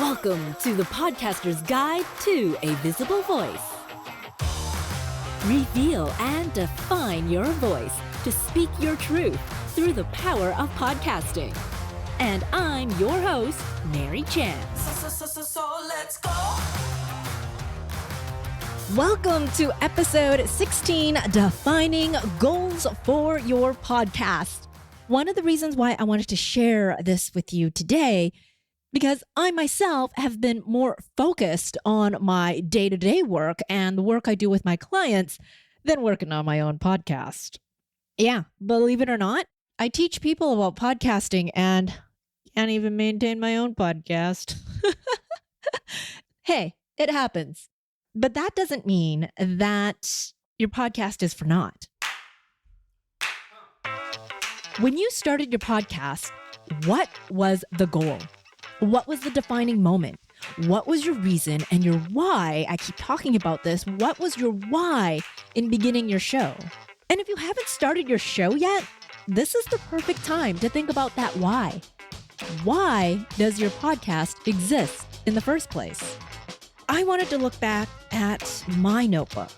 Welcome to the Podcaster's Guide to a Visible Voice. Reveal and define your voice to speak your truth through the power of podcasting. And I'm your host, Mary Chan. So let's go. Welcome to episode 16, Defining Goals for Your Podcast. One of the reasons why I wanted to share this with you today, because I myself have been more focused on my day-to-day work and the work I do with my clients than working on my own podcast. Yeah, believe it or not, I teach people about podcasting and can't even maintain my own podcast. Hey, it happens. But that doesn't mean that your podcast is for naught. When you started your podcast, what was the goal? What was the defining moment? What was your reason and your why? I keep talking about this. What was your why in beginning your show? And if you haven't started your show yet, this is the perfect time to think about that why. Why does your podcast exist in the first place? I wanted to look back at my notebook.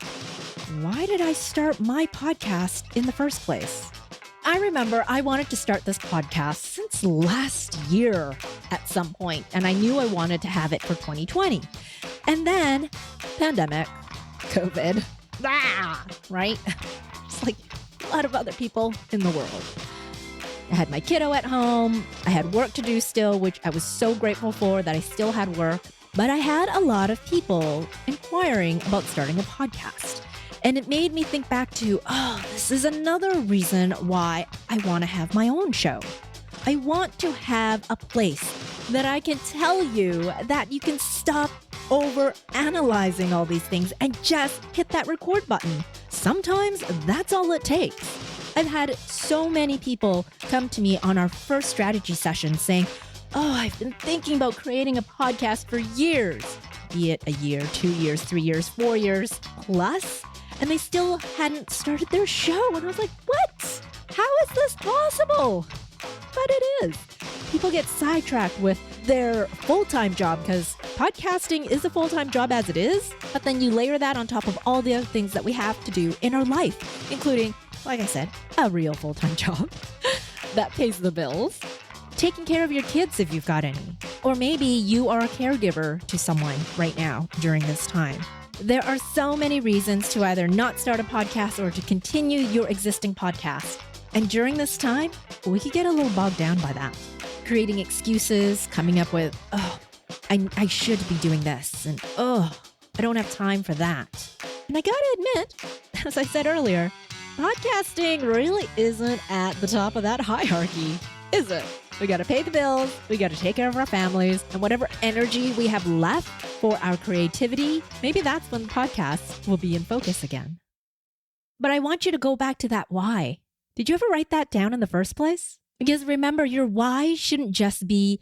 Why did I start my podcast in the first place? I remember I wanted to start this podcast since last year at some point, and I knew I wanted to have it for 2020. And then, pandemic, COVID, right? Just like a lot of other people in the world. I had my kiddo at home. I had work to do still, which I was so grateful for that I still had work. But I had a lot of people inquiring about starting a podcast. And it made me think back to, this is another reason why I want to have my own show. I want to have a place that I can tell you that you can stop over analyzing all these things and just hit that record button. Sometimes that's all it takes. I've had so many people come to me on our first strategy session saying, I've been thinking about creating a podcast for years, be it a year, 2 years, 3 years, 4 years plus, and they still hadn't started their show. And I was like, what? How is this possible? But it is. People get sidetracked with their full-time job because podcasting is a full-time job as it is, but then you layer that on top of all the other things that we have to do in our life, including, like I said, a real full-time job that pays the bills. Taking care of your kids if you've got any. Or maybe you are a caregiver to someone right now during this time. There are so many reasons to either not start a podcast or to continue your existing podcast. And during this time, we could get a little bogged down by that. Creating excuses, coming up with, I should be doing this. And I don't have time for that. And I gotta admit, as I said earlier, podcasting really isn't at the top of that hierarchy, is it? We got to pay the bills, we got to take care of our families, and whatever energy we have left for our creativity, maybe that's when podcasts will be in focus again. But I want you to go back to that why. Did you ever write that down in the first place? Because remember, your why shouldn't just be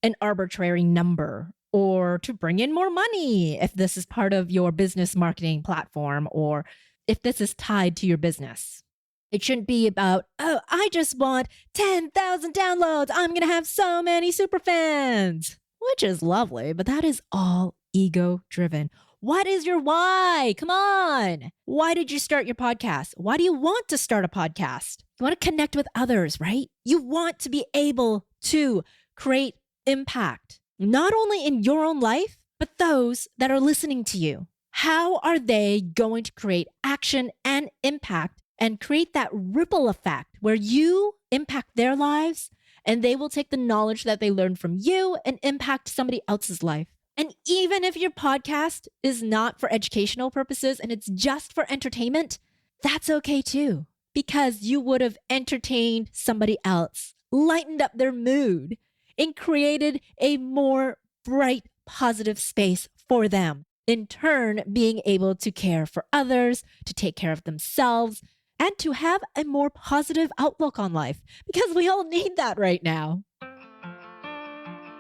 an arbitrary number or to bring in more money if this is part of your business marketing platform or if this is tied to your business. It shouldn't be about, I just want 10,000 downloads. I'm going to have so many super fans, which is lovely, but that is all ego-driven. What is your why? Come on. Why did you start your podcast? Why do you want to start a podcast? You want to connect with others, right? You want to be able to create impact, not only in your own life, but those that are listening to you. How are they going to create action and impact and create that ripple effect where you impact their lives and they will take the knowledge that they learned from you and impact somebody else's life? And even if your podcast is not for educational purposes and it's just for entertainment, that's okay too, because you would have entertained somebody else, lightened up their mood, and created a more bright, positive space for them. In turn, being able to care for others, to take care of themselves, and to have a more positive outlook on life, because we all need that right now.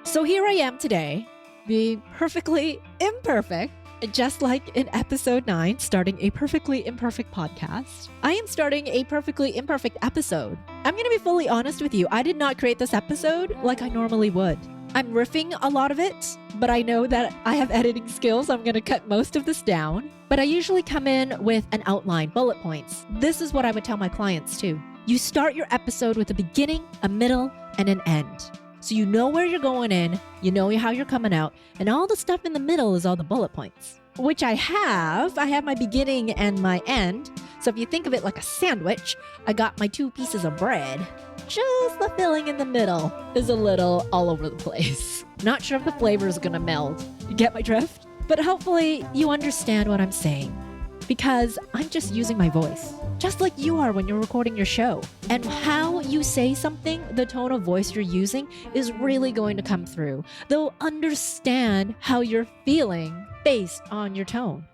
So here I am today, being perfectly imperfect, just like in episode 9, starting a Perfectly Imperfect podcast. I am starting a Perfectly Imperfect episode. I'm going to be fully honest with you. I did not create this episode like I normally would. I'm riffing a lot of it, but I know that I have editing skills. I'm going to cut most of this down. But I usually come in with an outline, bullet points. This is what I would tell my clients too. You start your episode with a beginning, a middle, and an end. So you know where you're going in, you know how you're coming out, and all the stuff in the middle is all the bullet points, which I have. I have my beginning and my end. So if you think of it like a sandwich, I got my 2 pieces of bread. Just the filling in the middle is a little all over the place. Not sure if the flavor is gonna meld. You get my drift? But hopefully you understand what I'm saying, because I'm just using my voice, just like you are when you're recording your show. And how you say something, the tone of voice you're using is really going to come through. They'll understand how you're feeling based on your tone.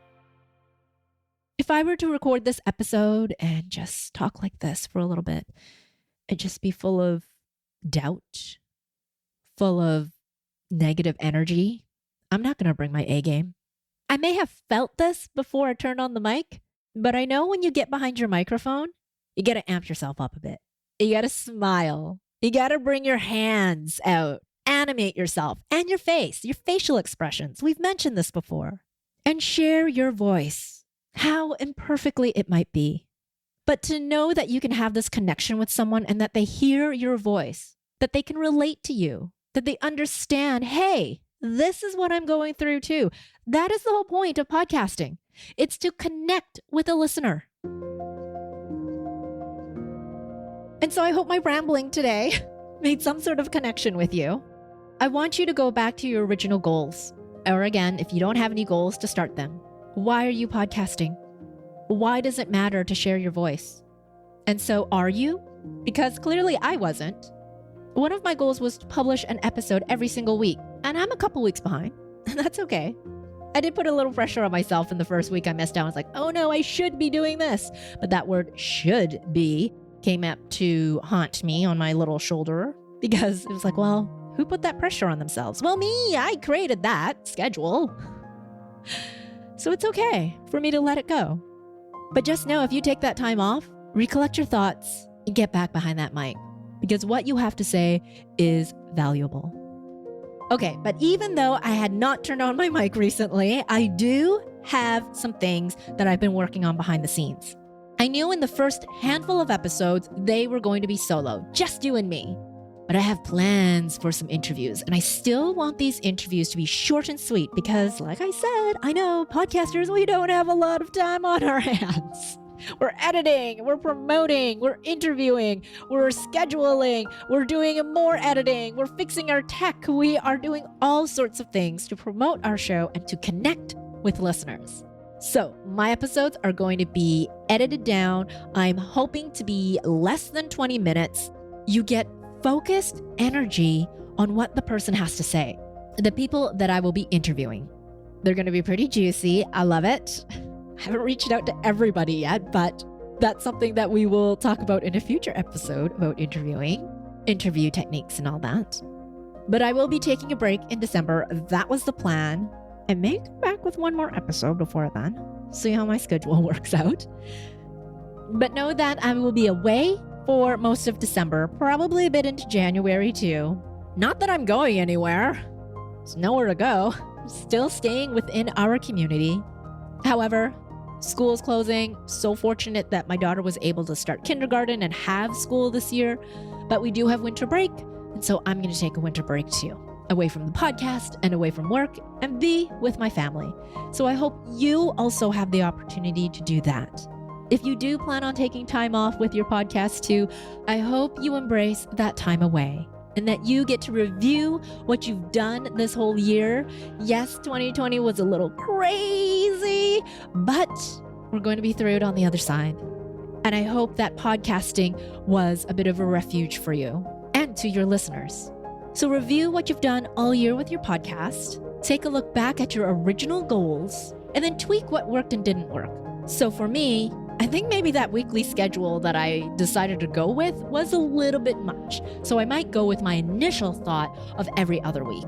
If I were to record this episode and just talk like this for a little bit, it'd just be full of doubt, full of negative energy, I'm not going to bring my A game. I may have felt this before I turned on the mic, but I know when you get behind your microphone, you got to amp yourself up a bit. You got to smile. You got to bring your hands out, animate yourself and your face, your facial expressions. We've mentioned this before. And share your voice, how imperfectly it might be. But to know that you can have this connection with someone and that they hear your voice, that they can relate to you, that they understand, hey, this is what I'm going through too. That is the whole point of podcasting. It's to connect with a listener. And so I hope my rambling today made some sort of connection with you. I want you to go back to your original goals. Or again, if you don't have any goals, to start them. Why are you podcasting? Why does it matter to share your voice? And so are you? Because clearly I wasn't. One of my goals was to publish an episode every single week, and I'm a couple weeks behind, and that's okay. I did put a little pressure on myself in the first week. I messed down. I was like, oh no, I should be doing this. But that word should be came up to haunt me on my little shoulder, because it was like, well, who put that pressure on themselves? Well, me, I created that schedule. So it's okay for me to let it go. But just know, if you take that time off, recollect your thoughts and get back behind that mic, because what you have to say is valuable. Okay, but even though I had not turned on my mic recently, I do have some things that I've been working on behind the scenes. I knew in the first handful of episodes, they were going to be solo, just you and me. But I have plans for some interviews, and I still want these interviews to be short and sweet because, like I said, I know podcasters, we don't have a lot of time on our hands. We're editing, we're promoting, we're interviewing, we're scheduling, we're doing more editing, we're fixing our tech. We are doing all sorts of things to promote our show and to connect with listeners. So my episodes are going to be edited down. I'm hoping to be less than 20 minutes. You get focused energy on what the person has to say. The people that I will be interviewing, they're going to be pretty juicy. I love it. I haven't reached out to everybody yet, but that's something that we will talk about in a future episode about interview techniques and all that. But I will be taking a break in December. That was the plan. I may come back with one more episode before then. See how my schedule works out. But know that I will be away for most of December, probably a bit into January too. Not that I'm going anywhere. There's nowhere to go. I'm still staying within our community. However, school is closing. So fortunate that my daughter was able to start kindergarten and have school this year. But we do have winter break. And so I'm going to take a winter break too, away from the podcast and away from work, and be with my family. So I hope you also have the opportunity to do that. If you do plan on taking time off with your podcast too, I hope you embrace that time away and that you get to review what you've done this whole year. Yes, 2020 was a little crazy, but we're going to be through it on the other side. And I hope that podcasting was a bit of a refuge for you and to your listeners. So review what you've done all year with your podcast, take a look back at your original goals, and then tweak what worked and didn't work. So for me, I think maybe that weekly schedule that I decided to go with was a little bit much. So I might go with my initial thought of every other week.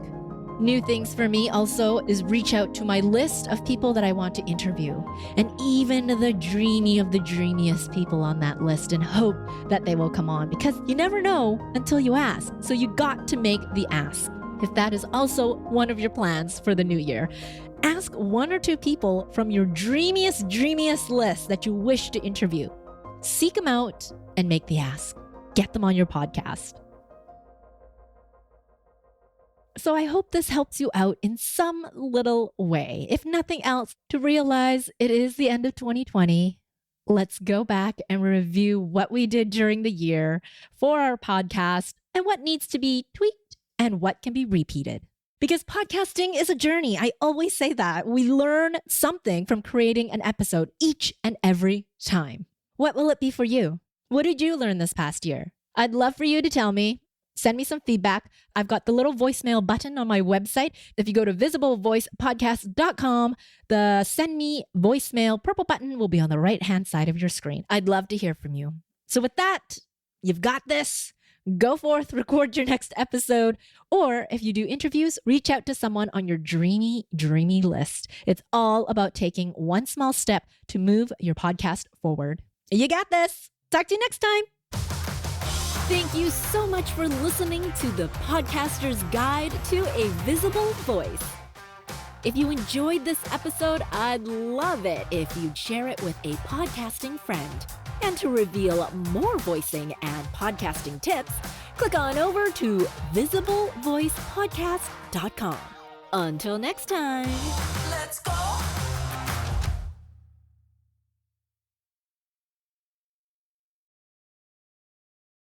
New things for me also is reach out to my list of people that I want to interview, and even the dreamy of the dreamiest people on that list, and hope that they will come on, because you never know until you ask. So you got to make the ask. if that is also one of your plans for the new year. Ask 1 or 2 people from your dreamiest list that you wish to interview. Seek them out and make the ask. Get them on your podcast. So I hope this helps you out in some little way. If nothing else, to realize it is the end of 2020. Let's go back and review what we did during the year for our podcast and what needs to be tweaked and what can be repeated. Because podcasting is a journey. I always say that. We learn something from creating an episode each and every time. What will it be for you? What did you learn this past year? I'd love for you to tell me. Send me some feedback. I've got the little voicemail button on my website. If you go to visiblevoicepodcast.com, the send me voicemail purple button will be on the right-hand side of your screen. I'd love to hear from you. So with that, you've got this. Go forth, record your next episode. Or if you do interviews, reach out to someone on your dreamy list. It's all about taking one small step to move your podcast forward. You got this. Talk to you next time. Thank you so much for listening to the Podcaster's Guide to a Visible Voice. If you enjoyed this episode, I'd love it if you'd share it with a podcasting friend. And to reveal more voicing and podcasting tips, click on over to visiblevoicepodcast.com. Until next time.